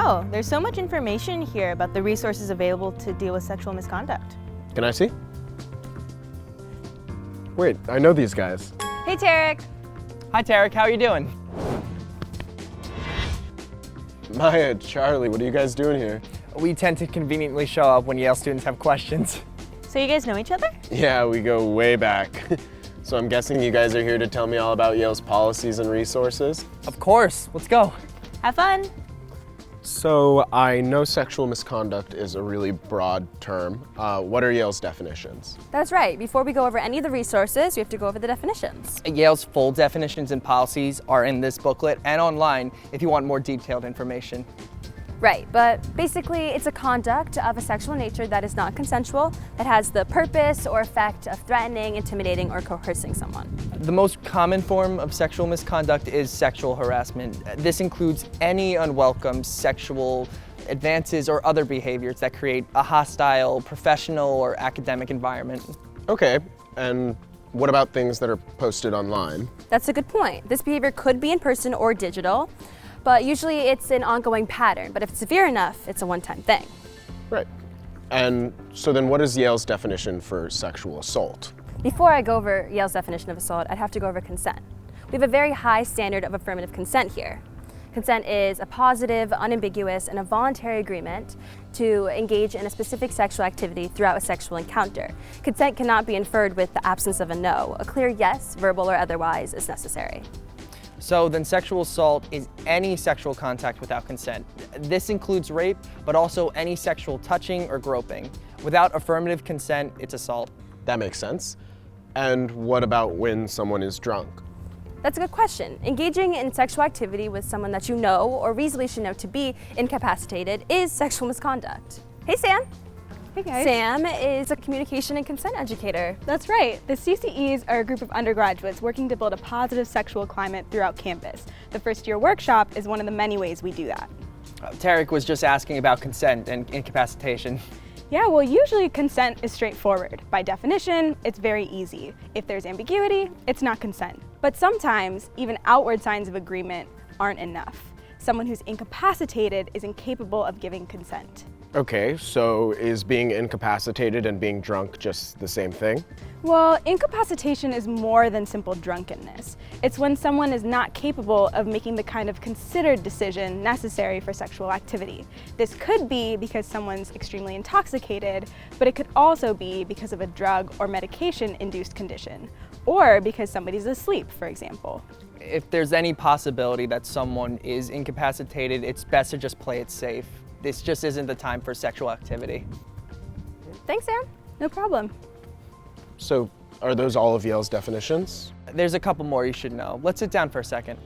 Wow, there's so much information here about the resources available to deal with sexual misconduct. Can I see? Wait, I know these guys. Hey, Tarek. Hi, Tarek. How are you doing? Maya, Charlie, what are you guys doing here? We tend to conveniently show up when Yale students have questions. So you guys know each other? Yeah, we go way back. So I'm guessing you guys are here to tell me all about Yale's policies and resources? Of course. Let's go. Have fun. So I know sexual misconduct is a really broad term. What are Yale's definitions? That's right. Before we go over any of the resources, we have to go over the definitions. Yale's full definitions and policies are in this booklet and online if you want more detailed information. Right, but basically it's a conduct of a sexual nature that is not consensual, that has the purpose or effect of threatening, intimidating, or coercing someone. The most common form of sexual misconduct is sexual harassment. This includes any unwelcome sexual advances or other behaviors that create a hostile professional or academic environment. Okay, and what about things that are posted online? That's a good point. This behavior could be in person or digital, but usually it's an ongoing pattern. But if it's severe enough, it's a one-time thing. Right. And so then what is Yale's definition for sexual assault? Before I go over Yale's definition of assault, I'd have to go over consent. We have a very high standard of affirmative consent here. Consent is a positive, unambiguous, and a voluntary agreement to engage in a specific sexual activity throughout a sexual encounter. Consent cannot be inferred with the absence of a no. A clear yes, verbal or otherwise, is necessary. So then sexual assault is any sexual contact without consent. This includes rape, but also any sexual touching or groping. Without affirmative consent, it's assault. That makes sense. And what about when someone is drunk? That's a good question. Engaging in sexual activity with someone that you know or reasonably should know to be incapacitated is sexual misconduct. Hey, Sam. Hey guys. Sam is a communication and consent educator. That's right. The CCEs are a group of undergraduates working to build a positive sexual climate throughout campus. The first year workshop is one of the many ways we do that. Tarek was just asking about consent and incapacitation. Yeah, well, usually consent is straightforward. By definition, it's very easy. If there's ambiguity, it's not consent. But sometimes, even outward signs of agreement aren't enough. Someone who's incapacitated is incapable of giving consent. Okay, so is being incapacitated and being drunk just the same thing? Well, incapacitation is more than simple drunkenness. It's when someone is not capable of making the kind of considered decision necessary for sexual activity. This could be because someone's extremely intoxicated, but it could also be because of a drug or medication-induced condition, or because somebody's asleep, for example. If there's any possibility that someone is incapacitated, it's best to just play it safe. This just isn't the time for sexual activity. Thanks, Sam. No problem. So are those all of Yale's definitions? There's a couple more you should know. Let's sit down for a second.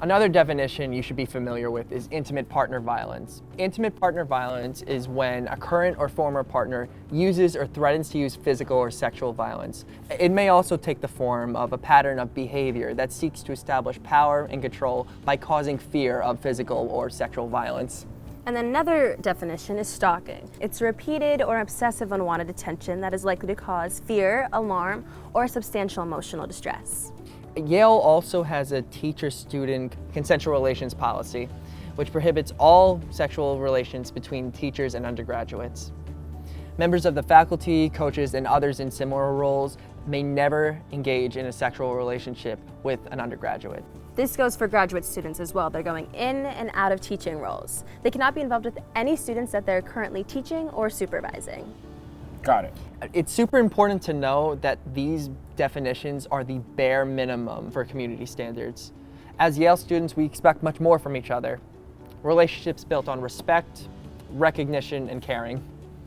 Another definition you should be familiar with is intimate partner violence. Intimate partner violence is when a current or former partner uses or threatens to use physical or sexual violence. It may also take the form of a pattern of behavior that seeks to establish power and control by causing fear of physical or sexual violence. And then another definition is stalking. It's repeated or obsessive unwanted attention that is likely to cause fear, alarm, or substantial emotional distress. Yale also has a teacher-student consensual relations policy, which prohibits all sexual relations between teachers and undergraduates. Members of the faculty, coaches, and others in similar roles may never engage in a sexual relationship with an undergraduate. This goes for graduate students as well. They're going in and out of teaching roles. They cannot be involved with any students that they're currently teaching or supervising. Got it. It's super important to know that these definitions are the bare minimum for community standards. As Yale students, we expect much more from each other. Relationships built on respect, recognition, and caring.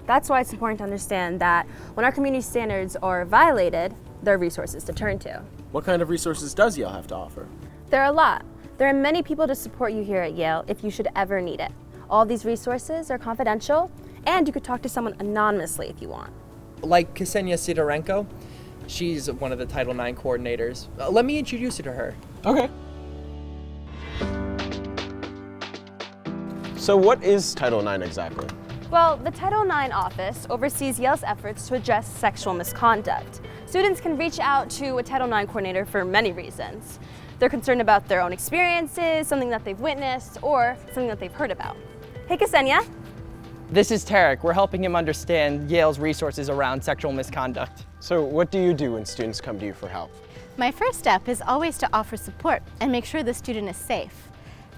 That's why it's important to understand that when our community standards are violated, there are resources to turn to. What kind of resources does Yale have to offer? There are a lot. There are many people to support you here at Yale if you should ever need it. All these resources are confidential, and you could talk to someone anonymously if you want. Like Ksenia Sidorenko, she's one of the Title IX coordinators. Let me introduce you to her. Okay. So what is Title IX exactly? Well, the Title IX office oversees Yale's efforts to address sexual misconduct. Students can reach out to a Title IX coordinator for many reasons. They're concerned about their own experiences, something that they've witnessed, or something that they've heard about. Hey, Ksenia. This is Tarek. We're helping him understand Yale's resources around sexual misconduct. So what do you do when students come to you for help? My first step is always to offer support and make sure the student is safe.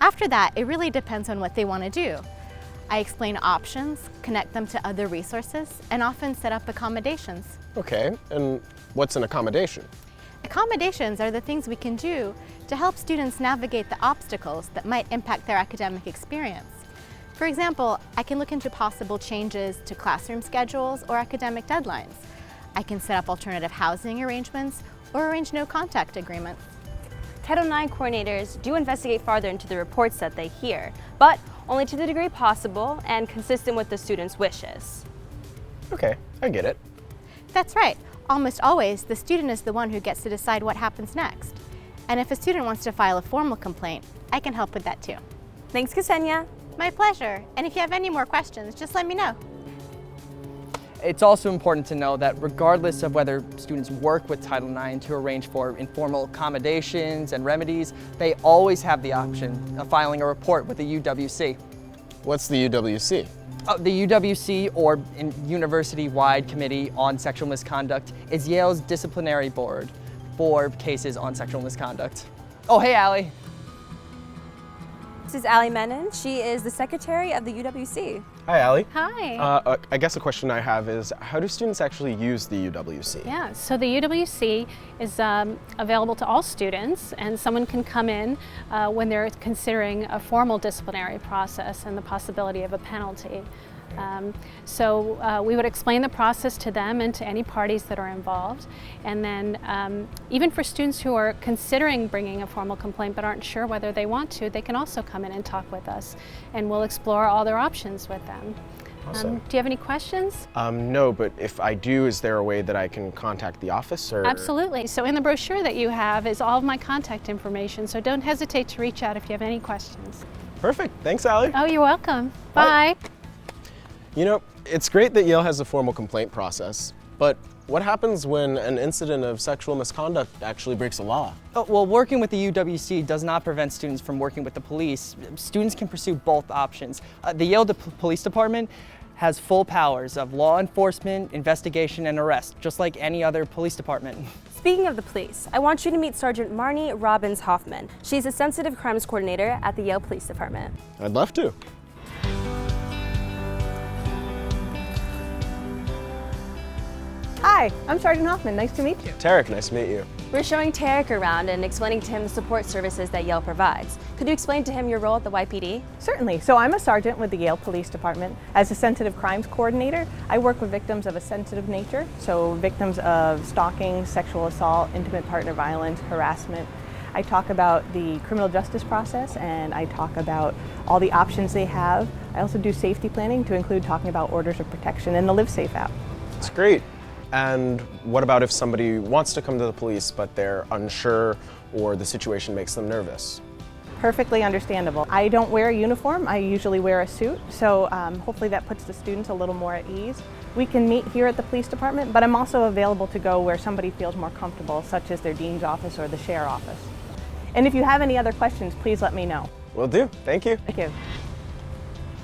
After that, it really depends on what they want to do. I explain options, connect them to other resources, and often set up accommodations. Okay, and what's an accommodation? Accommodations are the things we can do to help students navigate the obstacles that might impact their academic experience. For example, I can look into possible changes to classroom schedules or academic deadlines. I can set up alternative housing arrangements or arrange no contact agreements. Title IX coordinators do investigate farther into the reports that they hear, but only to the degree possible and consistent with the student's wishes. Okay, I get it. That's right. Almost always, the student is the one who gets to decide what happens next. And if a student wants to file a formal complaint, I can help with that too. Thanks, Ksenia. My pleasure. And if you have any more questions, just let me know. It's also important to know that regardless of whether students work with Title IX to arrange for informal accommodations and remedies, they always have the option of filing a report with the UWC. What's the UWC? The UWC, or University-Wide Committee on Sexual Misconduct, is Yale's disciplinary board for cases on sexual misconduct. Oh, hey, Allie. This is Allie Menon. She is the secretary of the UWC. Hi, Allie. Hi. I guess a question I have is, how do students actually use the UWC? Yeah, so the UWC is available to all students, and someone can come in when they're considering a formal disciplinary process and the possibility of a penalty. So we would explain the process to them and to any parties that are involved. And then even for students who are considering bringing a formal complaint but aren't sure whether they want to, they can also come in and talk with us, and we'll explore all their options with them. Awesome. Do you have any questions? No, but if I do, is there a way that I can contact the office? Or? Absolutely. So in the brochure that you have is all of my contact information, so don't hesitate to reach out if you have any questions. Perfect. Thanks, Allie. Oh, you're welcome. Bye. You know, it's great that Yale has a formal complaint process, but what happens when an incident of sexual misconduct actually breaks a law? Well, working with the UWC does not prevent students from working with the police. Students can pursue both options. The Yale Police Department has full powers of law enforcement, investigation, and arrest, just like any other police department. Speaking of the police, I want you to meet Sergeant Marnie Robbins Hoffman. She's a sensitive crimes coordinator at the Yale Police Department. I'd love to. Hi, I'm Sergeant Hoffman. Nice to meet you. Tarek, nice to meet you. We're showing Tarek around and explaining to him the support services that Yale provides. Could you explain to him your role at the YPD? Certainly. So I'm a sergeant with the Yale Police Department. As a sensitive crimes coordinator, I work with victims of a sensitive nature, so victims of stalking, sexual assault, intimate partner violence, harassment. I talk about the criminal justice process, and I talk about all the options they have. I also do safety planning, to include talking about orders of protection and the Live Safe app. That's great. And what about if somebody wants to come to the police but they're unsure or the situation makes them nervous? Perfectly understandable. I don't wear a uniform, I usually wear a suit, so hopefully that puts the students a little more at ease. We can meet here at the police department, but I'm also available to go where somebody feels more comfortable, such as their dean's office or the sheriff's office. And if you have any other questions, please let me know. Will do. Thank you. Thank you.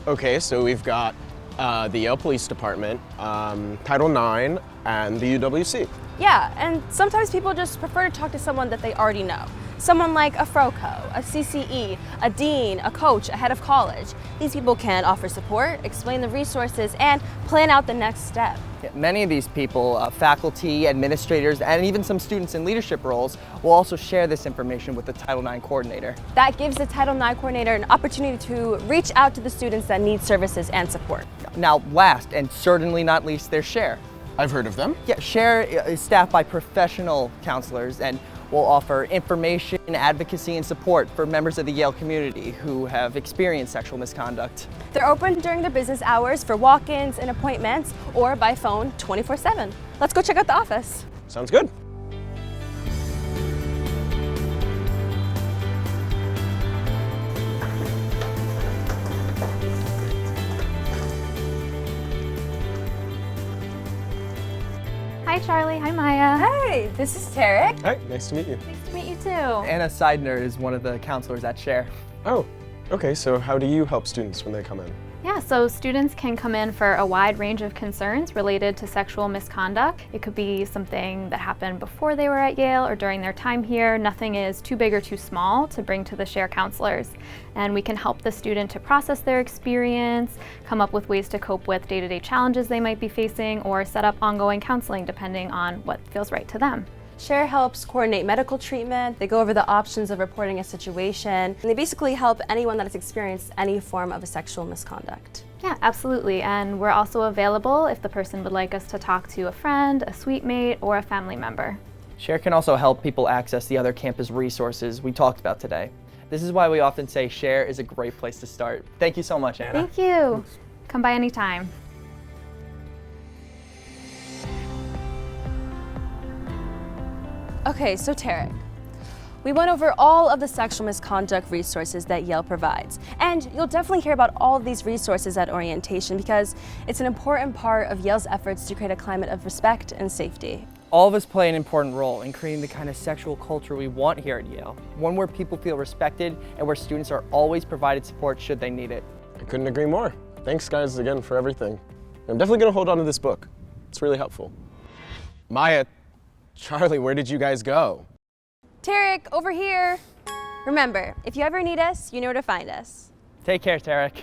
Okay, so we've got the Yale Police Department, Title IX, and the UWC. Yeah, and sometimes people just prefer to talk to someone that they already know. Someone like a FROCO, a CCE, a dean, a coach, a head of college. These people can offer support, explain the resources, and plan out the next step. Many of these people, faculty, administrators, and even some students in leadership roles, will also share this information with the Title IX coordinator. That gives the Title IX coordinator an opportunity to reach out to the students that need services and support. Now, last and certainly not least, there's SHARE. I've heard of them. Yeah, SHARE is staffed by professional counselors and will offer information, advocacy, and support for members of the Yale community who have experienced sexual misconduct. They're open during their business hours for walk-ins and appointments, or by phone 24/7. Let's go check out the office. Sounds good. Hi Charlie, hi Maya. Hey, this is Tarek. Hi, nice to meet you. Nice to meet you too. Anna Seidner is one of the counselors at Share. Oh, okay, so how do you help students when they come in? Yeah, so students can come in for a wide range of concerns related to sexual misconduct. It could be something that happened before they were at Yale or during their time here. Nothing is too big or too small to bring to the Share counselors. And we can help the student to process their experience, come up with ways to cope with day-to-day challenges they might be facing, or set up ongoing counseling depending on what feels right to them. Share helps coordinate medical treatment. They go over the options of reporting a situation, and they basically help anyone that has experienced any form of a sexual misconduct. Yeah, absolutely. And we're also available if the person would like us to talk to a friend, a suite mate, or a family member. Share can also help people access the other campus resources we talked about today. This is why we often say Share is a great place to start. Thank you so much, Anna. Thank you. Come by anytime. Okay, so Tarek, we went over all of the sexual misconduct resources that Yale provides. And you'll definitely hear about all of these resources at orientation because it's an important part of Yale's efforts to create a climate of respect and safety. All of us play an important role in creating the kind of sexual culture we want here at Yale. One where people feel respected and where students are always provided support should they need it. I couldn't agree more. Thanks guys again for everything. I'm definitely gonna hold on to this book. It's really helpful. Maya, Charlie, where did you guys go? Tarek, over here. Remember, if you ever need us, you know where to find us. Take care, Tarek.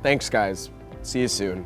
Thanks guys. See you soon.